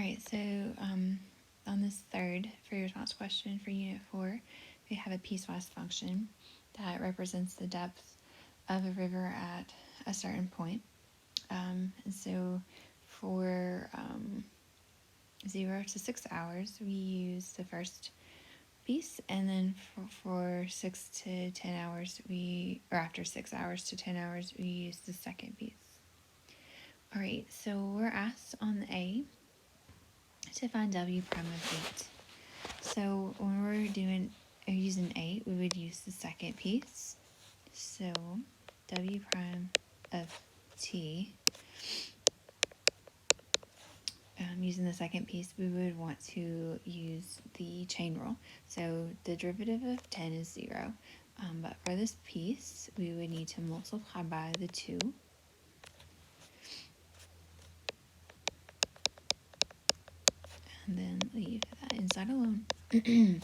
Alright, so on this third free response question for Unit 4, we have a piecewise function that represents the depth of a river at a certain point. And so for 0 to 6 hours, we use the first piece, and then for 6 to 10 hours, or after 6 hours to 10 hours, we use the second piece. Alright, so we're asked on the A to find W prime of 8. So when we're using 8, we would use the second piece. So W prime of T, using the second piece, we would want to use the chain rule. So the derivative of 10 is 0. But for this piece, we would need to multiply by the 2. And then leave that inside alone. And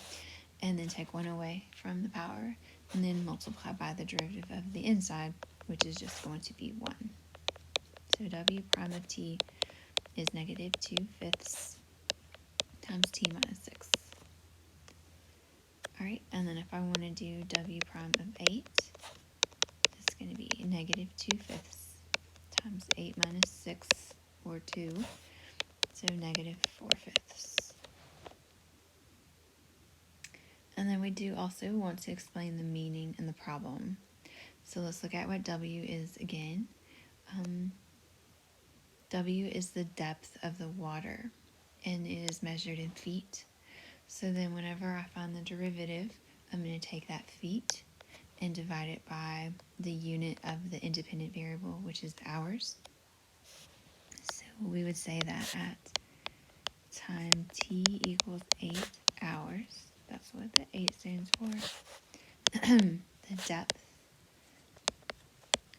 then take 1 away from the power. And then multiply by the derivative of the inside, which is just going to be 1. So W prime of T is negative 2/5 times T minus 6. Alright, and then if I want to do W prime of 8, it's going to be negative 2/5 times 8 minus 6, or 2, so negative 4/5. And then we do also want to explain the meaning in the problem. So let's look at what W is again. W is the depth of the water, and it is measured in feet. So then whenever I find the derivative, I'm going to take that feet and divide it by the unit of the independent variable, which is hours. So we would say that at time T equals 8 hours, that's what the 8 stands for, the depth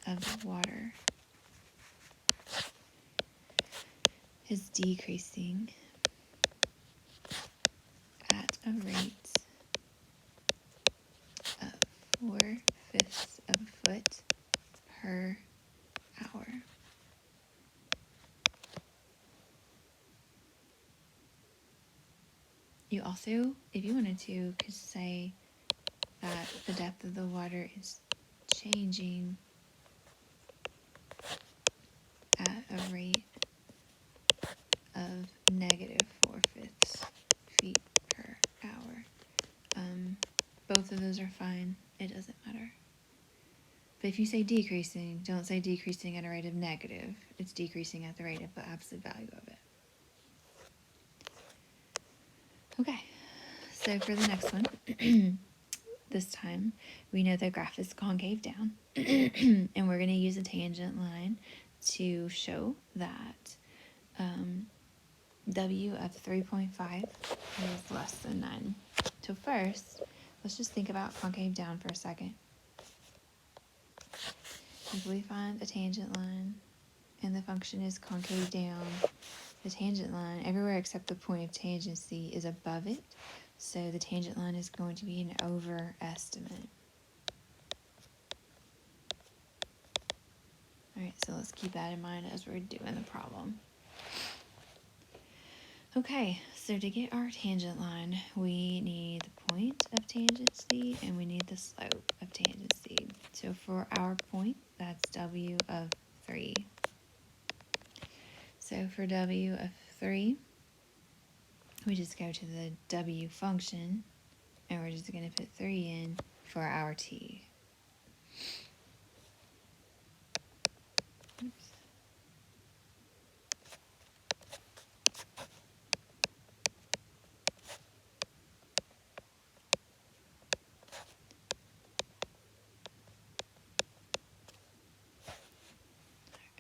of the water is decreasing at a rate of 4/5 of a foot per hour. You also, if you wanted to, could say that the depth of the water is changing at a rate of negative 4/5 feet per hour. Both of those are fine. It doesn't matter. But if you say decreasing, don't say decreasing at a rate of negative. It's decreasing at the rate of the absolute value of it. Okay, so for the next one, this time we know the graph is concave down, and we're going to use a tangent line to show that W of 3.5 is less than 9. So first, let's just think about concave down for a second. If we find a tangent line and the function is concave down, the tangent line, everywhere except the point of tangency, is above it. So the tangent line is going to be an overestimate. Alright, so let's keep that in mind as we're doing the problem. Okay, so to get our tangent line, we need the point of tangency and we need the slope of tangency. So for our point, that's W of 3. So for W of 3, we just go to the W function, and we're just going to put 3 in for our T. Oops.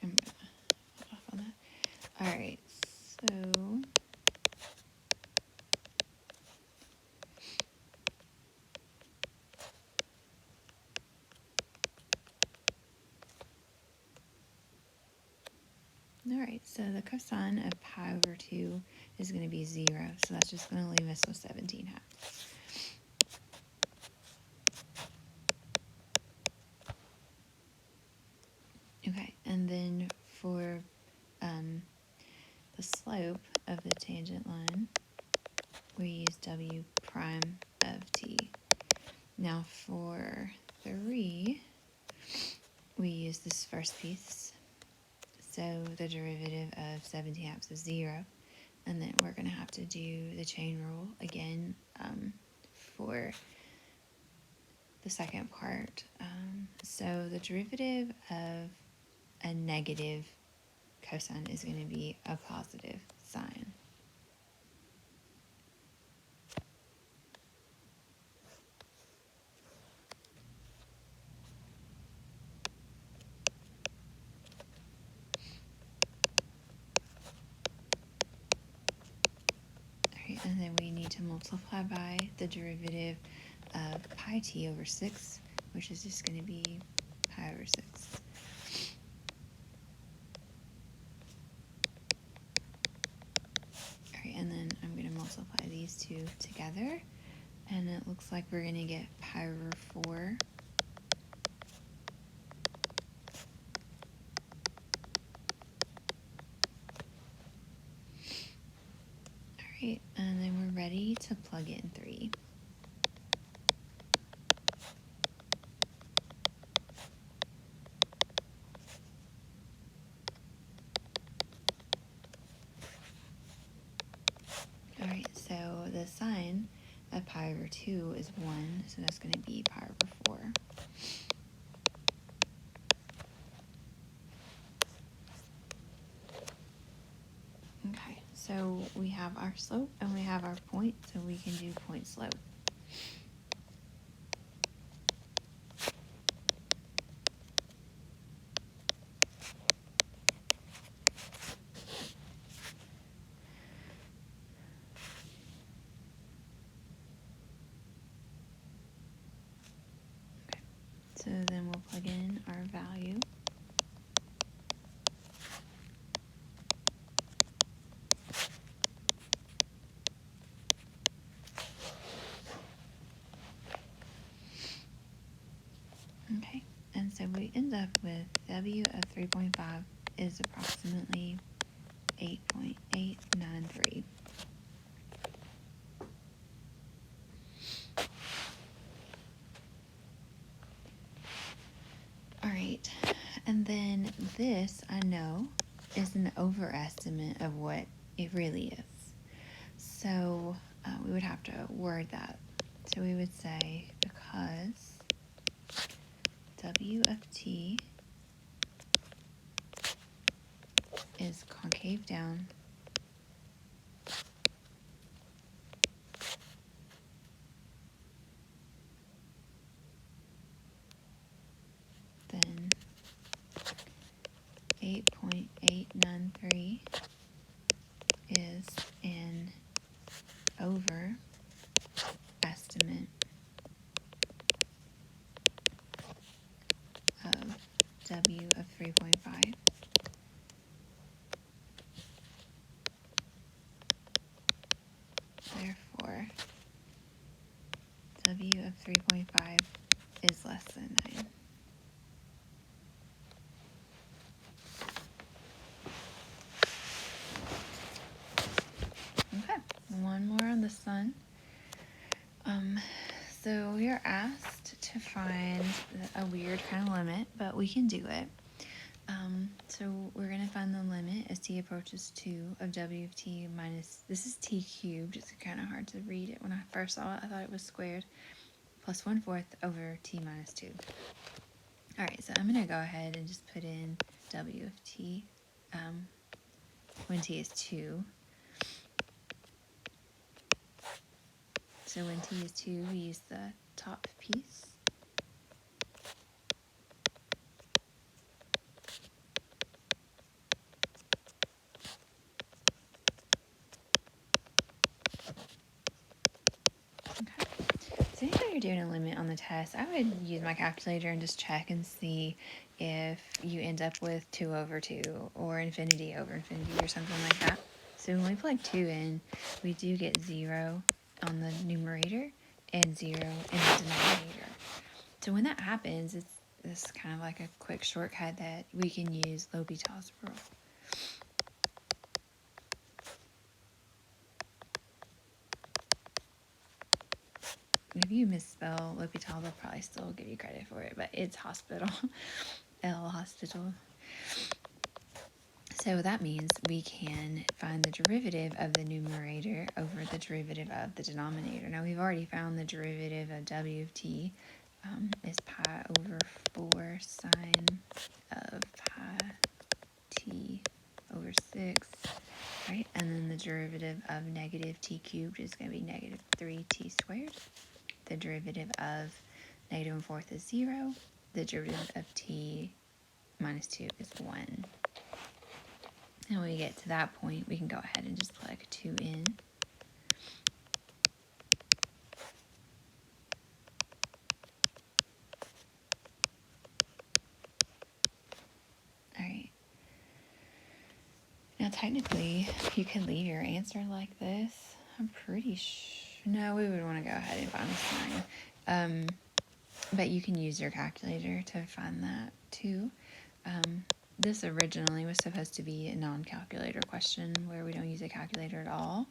I'm going to hold off on that. Alright, so Alright, so the cosine of pi over 2 is going to be 0, so that's just going to leave us with 17/2. Okay, and then for the slope of the w prime of t. Now for 3, we use this first piece. So the derivative of 17/2 is 0. And then we're going to have to do the chain rule again for the second part. So the derivative of a negative cosine is going to be a positive sine. Alright, and then we need to multiply by the derivative of pi t over 6, which is just going to be pi over 6. Alright, and then I'm going to multiply these two together, and it looks like we're going to get pi over 4 Alright, and then we're ready to plug in 3. Alright, so the sine of pi over 2 is 1, so that's going to be pi over 4. Okay, so we have our slope and we have our point, so we can do point slope. Okay, so then we'll plug in our value. Okay, and so we end up with W of 3.5 is approximately 8.893. All right, and then this, I know, is an overestimate of what it really is. So we would have to word that. So we would say because W of t is concave down, then 8.893 is an over estimate of W of 3.5. Therefore, W of 3.5 is less than 9. Okay, one more on this one. So we are asked to find a weird kind of limit, but we can do it. So we're going to find the limit as t approaches 2 of W of t minus, this is t cubed, it's kind of hard to read it. When I first saw it, I thought it was squared, plus 1/4 over t minus 2. Alright, so I'm going to go ahead and just put in W of t when t is 2. So when t is 2, we use the top piece. Okay. So anytime you're doing a limit on the test, I would use my calculator and just check and see if you end up with 2 over 2 or infinity over infinity or something like that. So when we plug 2 in, we do get 0 on the numerator and 0 in the denominator. So when that happens, it's kind of like a quick shortcut that we can use L'Hopital's rule. if you misspell L'Hôpital, they'll probably still give you credit for it, but it's hospital. L hospital. So that means we can find the derivative of the numerator over the derivative of the denominator. Now we've already found the derivative of w of t is pi over 4 sine of pi t over 6, right? And then the derivative of negative t cubed is going to be negative 3t squared. The derivative of negative 1/4 is 0. The derivative of t minus 2 is 1. And when we get to that point, we can go ahead and just plug 2 in. All right. Now, technically, you can leave your answer like this. I'm pretty sure. No, we would want to go ahead and find the sign. But you can use your calculator to find that too. This originally was supposed to be a non-calculator question where we don't use a calculator at all.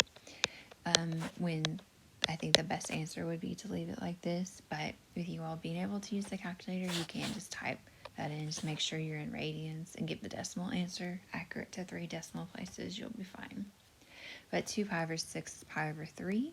When I think the best answer would be to leave it like this, but with you all being able to use the calculator, you can just type that in, just make sure you're in radians and give the decimal answer accurate to 3 decimal places, you'll be fine. But 2 pi over 6 is pi over 3,